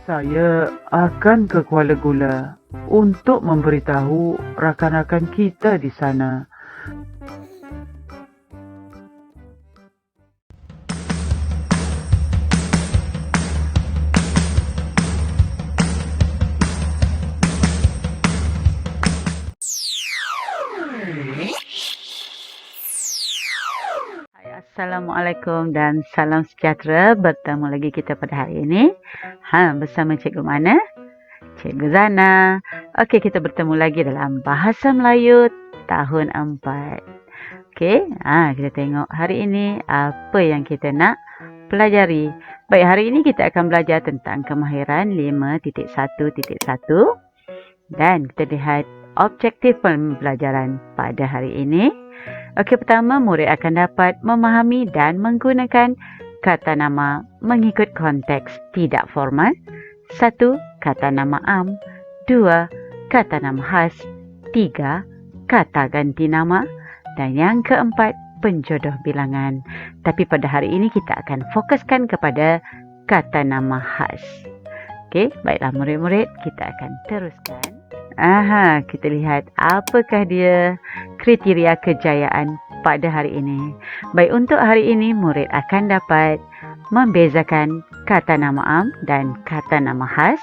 Saya akan ke Kuala Gula untuk memberitahu rakan-rakan kita di sana. Assalamualaikum dan salam sejahtera. Bertemu lagi kita pada hari ini. Bersama Cikgu mana? Cikgu Zana. Okey, kita bertemu lagi dalam Bahasa Melayu tahun 4. Okey, kita tengok hari ini apa yang kita nak pelajari. Baik, hari ini kita akan belajar tentang kemahiran 5.1.1 dan kita lihat objektif pembelajaran pada hari ini. Okey, pertama, murid akan dapat memahami dan menggunakan kata nama mengikut konteks tidak formal. 1. Kata nama am. 2. Kata nama khas. 3. Kata ganti nama. Dan yang keempat, penjodoh bilangan. Tapi pada hari ini kita akan fokuskan kepada kata nama khas. Okey, baiklah murid-murid, kita akan teruskan. Kita lihat apakah dia kriteria kejayaan pada hari ini. Baik, untuk hari ini murid akan dapat membezakan kata nama am dan kata nama khas.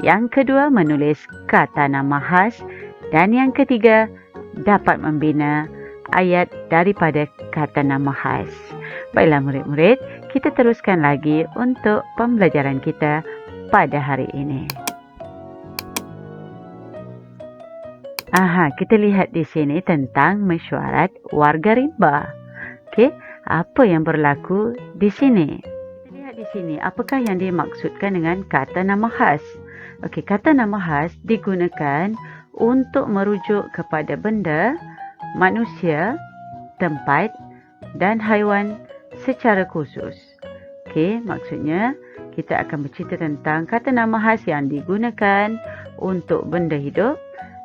Yang kedua, menulis kata nama khas. Dan yang ketiga, dapat membina ayat daripada kata nama khas. Baiklah murid-murid, kita teruskan lagi untuk pembelajaran kita pada hari ini. Kita lihat di sini tentang mesyuarat warga rimba. Okey, apa yang berlaku di sini? Kita lihat di sini, apakah yang dimaksudkan dengan kata nama khas? Okey, kata nama khas digunakan untuk merujuk kepada benda, manusia, tempat dan haiwan secara khusus. Okey, maksudnya kita akan bercerita tentang kata nama khas yang digunakan untuk benda hidup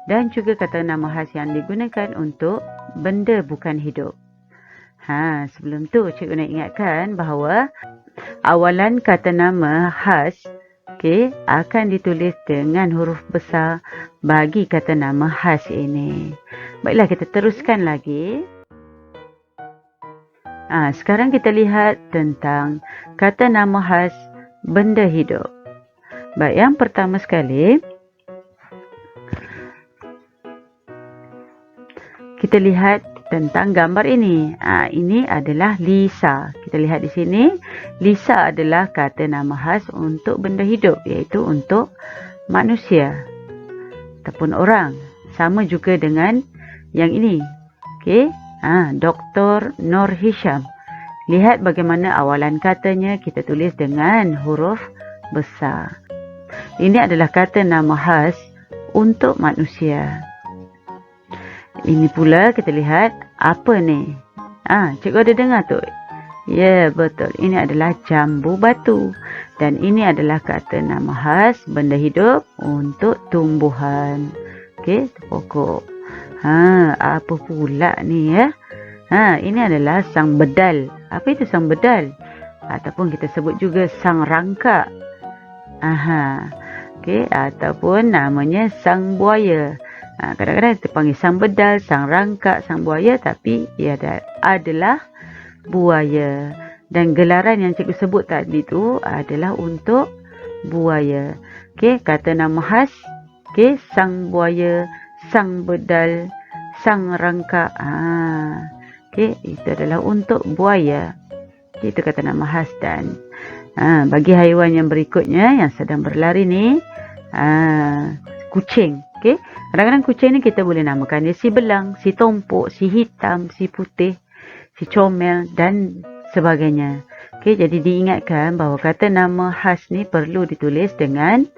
dan juga kata nama khas yang digunakan untuk benda bukan hidup. Sebelum tu cikgu nak ingatkan bahawa awalan kata nama khas akan ditulis dengan huruf besar bagi kata nama khas ini. Baiklah, kita teruskan lagi. Sekarang kita lihat tentang kata nama khas benda hidup. Baik, yang pertama sekali, kita lihat tentang gambar ini. Ini adalah Lisa. Kita lihat di sini, Lisa adalah kata nama khas untuk benda hidup, iaitu untuk manusia ataupun orang. Sama juga dengan yang ini. Okey, Dr. Nur Hisham. Lihat bagaimana awalan katanya kita tulis dengan huruf besar. Ini adalah kata nama khas untuk manusia. Ini pula kita lihat apa ni? Cikgu ada dengar tu? Ya, betul. Ini adalah jambu batu. Dan ini adalah kata nama khas benda hidup untuk tumbuhan. Okey, pokok. Apa pula ni ya? Ini adalah sang bedal. Apa itu sang bedal? Ataupun kita sebut juga sang rangka. Okey, ataupun namanya sang buaya. Kadang-kadang kita panggil sang bedal, sang rangka, sang buaya, tapi ia adalah buaya. Dan gelaran yang cikgu sebut tadi tu adalah untuk buaya. Okey, kata nama khas, sang buaya, sang bedal, sang rangka. Okey, itu adalah untuk buaya. Itu kata nama khas. Dan bagi haiwan yang berikutnya yang sedang berlari ni, kucing. Okey, kadang-kadang kucing ni kita boleh namakan dia si belang, si tompok, si hitam, si putih, si comel dan sebagainya. Okey, jadi diingatkan bahawa kata nama khas ni perlu ditulis dengan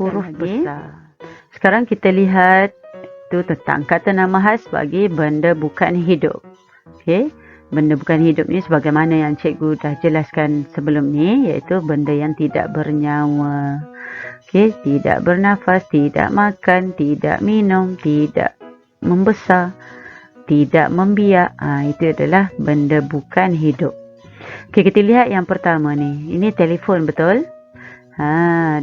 huruf besar. Sekarang kita lihat tu tentang kata nama khas bagi benda bukan hidup. Okey, benda bukan hidup ni sebagaimana yang cikgu dah jelaskan sebelum ni, iaitu benda yang tidak bernyawa. Okey, tidak bernafas, tidak makan, tidak minum, tidak membesar, tidak membiak. Itu adalah benda bukan hidup. Okey, kita lihat yang pertama ni. Ini telefon, betul?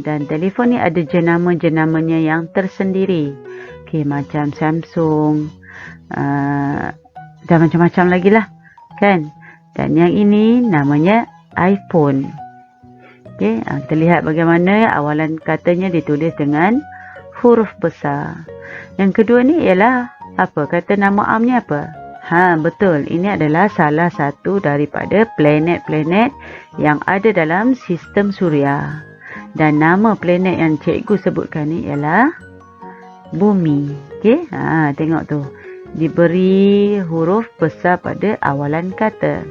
Dan telefon ni ada jenama-jenamanya yang tersendiri. Okey, macam Samsung dan macam-macam lagi lah, kan? Dan yang ini namanya iPhone. Okey, kita lihat bagaimana awalan katanya ditulis dengan huruf besar. Yang kedua ni ialah apa? Kata nama amnya apa? Betul. Ini adalah salah satu daripada planet-planet yang ada dalam sistem suria. Dan nama planet yang cikgu sebutkan ni ialah Bumi. Okey? Tengok tu. Diberi huruf besar pada awalan kata.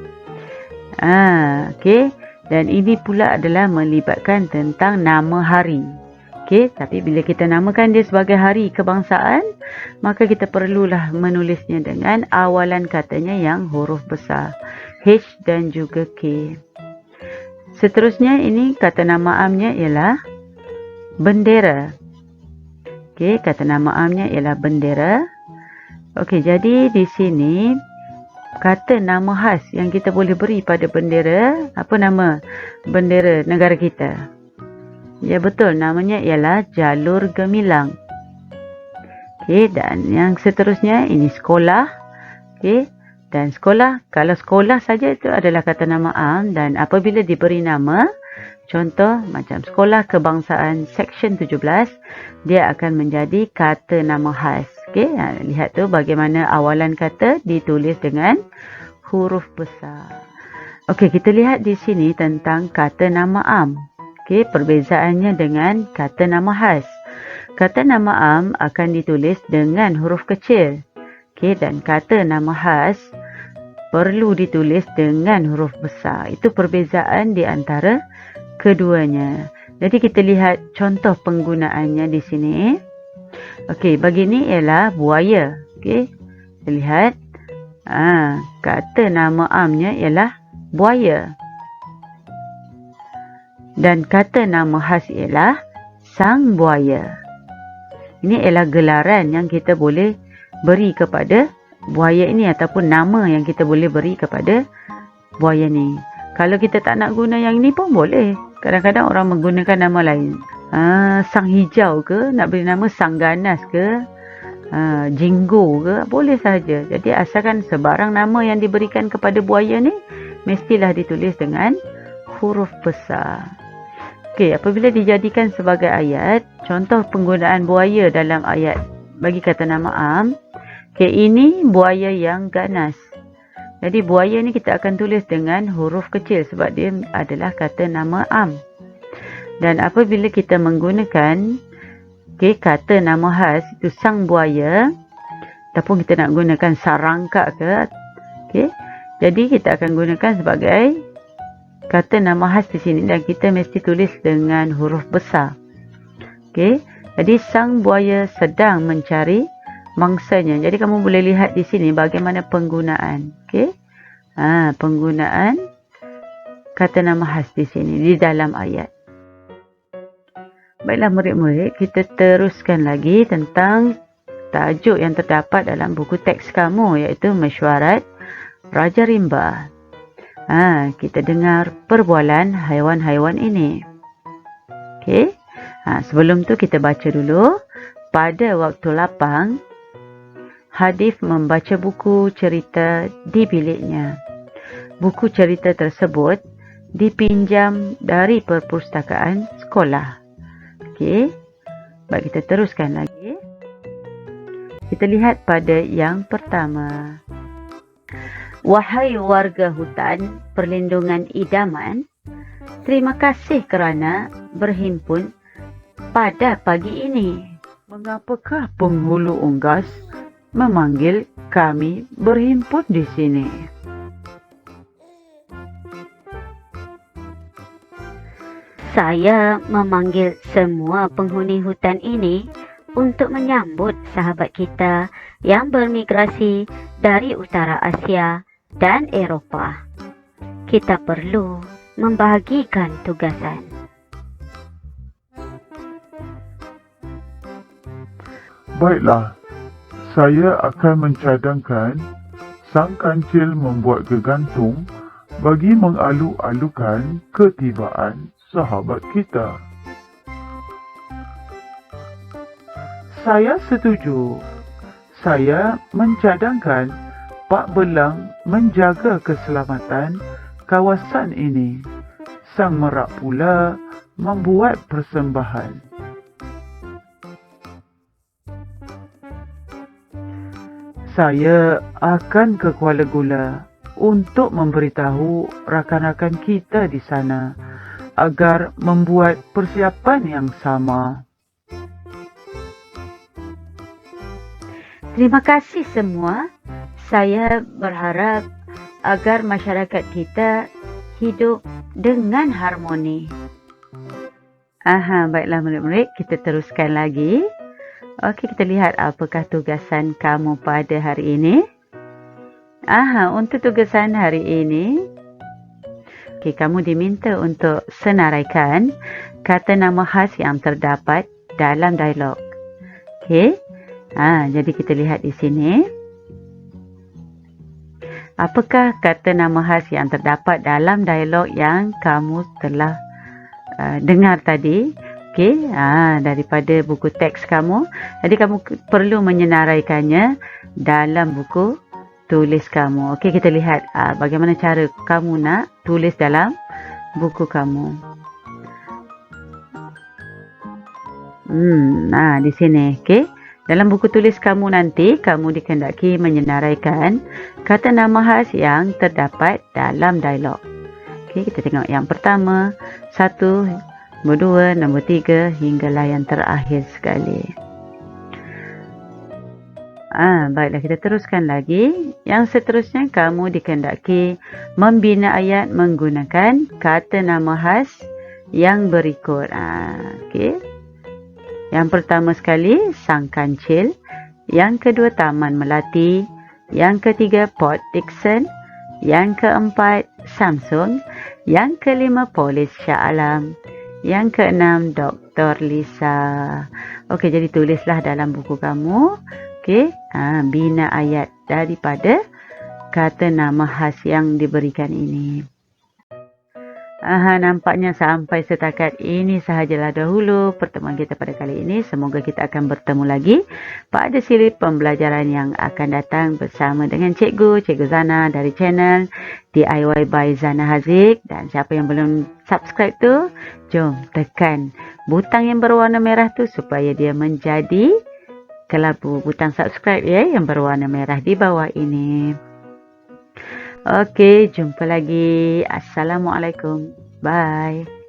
Okey. Dan ini pula adalah melibatkan tentang nama hari. Okey, tapi bila kita namakan dia sebagai hari kebangsaan, maka kita perlulah menulisnya dengan awalan katanya yang huruf besar, H dan juga K. Seterusnya ini kata nama amnya ialah bendera. Okey, kata nama amnya ialah bendera. Okey, jadi di sini kata nama khas yang kita boleh beri pada bendera, apa nama bendera negara kita? Ya betul, namanya ialah jalur gemilang. Okey, dan yang seterusnya ini sekolah. Okey, dan sekolah, kalau sekolah saja itu adalah kata nama am, dan apabila diberi nama, contoh macam sekolah kebangsaan seksyen 17, dia akan menjadi kata nama khas. Okey, lihat tu bagaimana awalan kata ditulis dengan huruf besar. Okey, kita lihat di sini tentang kata nama am. Okey, perbezaannya dengan kata nama khas. Kata nama am akan ditulis dengan huruf kecil. Okey, dan kata nama khas perlu ditulis dengan huruf besar. Itu perbezaan di antara keduanya. Jadi kita lihat contoh penggunaannya di sini. Okey, begini ialah buaya. Okey, kita lihat. Kata nama amnya ialah buaya. Dan kata nama khas ialah sang buaya. Ini ialah gelaran yang kita boleh beri kepada buaya ini, ataupun nama yang kita boleh beri kepada buaya ni. Kalau kita tak nak guna yang ini pun boleh. Kadang-kadang orang menggunakan nama lain. Sang hijau ke, nak beri nama sang ganas ke, jinggo ke, boleh saja. Jadi asalkan sebarang nama yang diberikan kepada buaya ni mestilah ditulis dengan huruf besar. Okey, apabila dijadikan sebagai ayat, contoh penggunaan buaya dalam ayat bagi kata nama am. Okey, ini buaya yang ganas. Jadi buaya ni kita akan tulis dengan huruf kecil sebab dia adalah kata nama am. Dan apabila kita menggunakan kata nama khas itu sang buaya, ataupun kita nak gunakan sarangka ke, jadi kita akan gunakan sebagai kata nama khas di sini, dan kita mesti tulis dengan huruf besar. Okey, jadi sang buaya sedang mencari mangsanya. Jadi kamu boleh lihat di sini bagaimana penggunaan. Okey, penggunaan kata nama khas di sini di dalam ayat. Baiklah murid-murid, kita teruskan lagi tentang tajuk yang terdapat dalam buku teks kamu, iaitu Mesyuarat Raja Rimba. Kita dengar perbualan haiwan-haiwan ini. Okey. Sebelum tu kita baca dulu. Pada waktu lapang, Hadif membaca buku cerita di biliknya. Buku cerita tersebut dipinjam dari perpustakaan sekolah. Okey. Baik, kita teruskan lagi. Kita lihat pada yang pertama. Wahai warga hutan perlindungan idaman, terima kasih kerana berhimpun pada pagi ini. Mengapakah penghulu unggas memanggil kami berhimpun di sini? Saya memanggil semua penghuni hutan ini untuk menyambut sahabat kita yang bermigrasi dari utara Asia dan Eropah. Kita perlu membahagikan tugasan. Baiklah, saya akan mencadangkan sang kancil membuat gegantung bagi mengalu-alukan ketibaan sahabat kita. Saya setuju. Saya mencadangkan Pak Belang menjaga keselamatan kawasan ini. Sang Merak pula membuat persembahan. Saya akan ke Kuala Gula untuk memberitahu rakan-rakan kita di sana agar membuat persiapan yang sama. Terima kasih semua. Saya berharap agar masyarakat kita hidup dengan harmoni. Baiklah murid-murid, kita teruskan lagi. Okey, kita lihat apakah tugasan kamu pada hari ini. Untuk tugasan hari ini, kamu diminta untuk senaraikan kata nama khas yang terdapat dalam dialog. Jadi kita lihat di sini. Apakah kata nama khas yang terdapat dalam dialog yang kamu telah dengar tadi? Daripada buku teks kamu. Jadi kamu perlu menyenaraikannya dalam buku tulis kamu. Kita lihat bagaimana cara kamu nak tulis dalam buku kamu. Di sini, dalam buku tulis kamu nanti, kamu dikehendaki menyenaraikan kata nama khas yang terdapat dalam dialog. Kita tengok yang pertama, 1, nombor 2, nombor 3 hinggalah yang terakhir sekali. Baiklah, kita teruskan lagi. Yang seterusnya, kamu dikehendaki membina ayat menggunakan kata nama khas yang berikut. Yang pertama sekali, Sang Kancil. Yang kedua, Taman Melati. Yang ketiga, Port Dickson. Yang keempat, Samsung. Yang kelima, Polis Shah Alam. Yang keenam, Dr. Lisa. Jadi tulislah dalam buku kamu. Bina ayat daripada kata nama khas yang diberikan ini. Nampaknya sampai setakat ini sahajalah dahulu pertemuan kita pada kali ini. Semoga kita akan bertemu lagi pada siri pembelajaran yang akan datang bersama dengan Cikgu Zana dari channel DIY by Zana Haziq. Dan siapa yang belum subscribe tu, jom tekan butang yang berwarna merah tu supaya dia menjadi kelabu. Butang subscribe yang berwarna merah di bawah ini. Jumpa lagi. Assalamualaikum. Bye.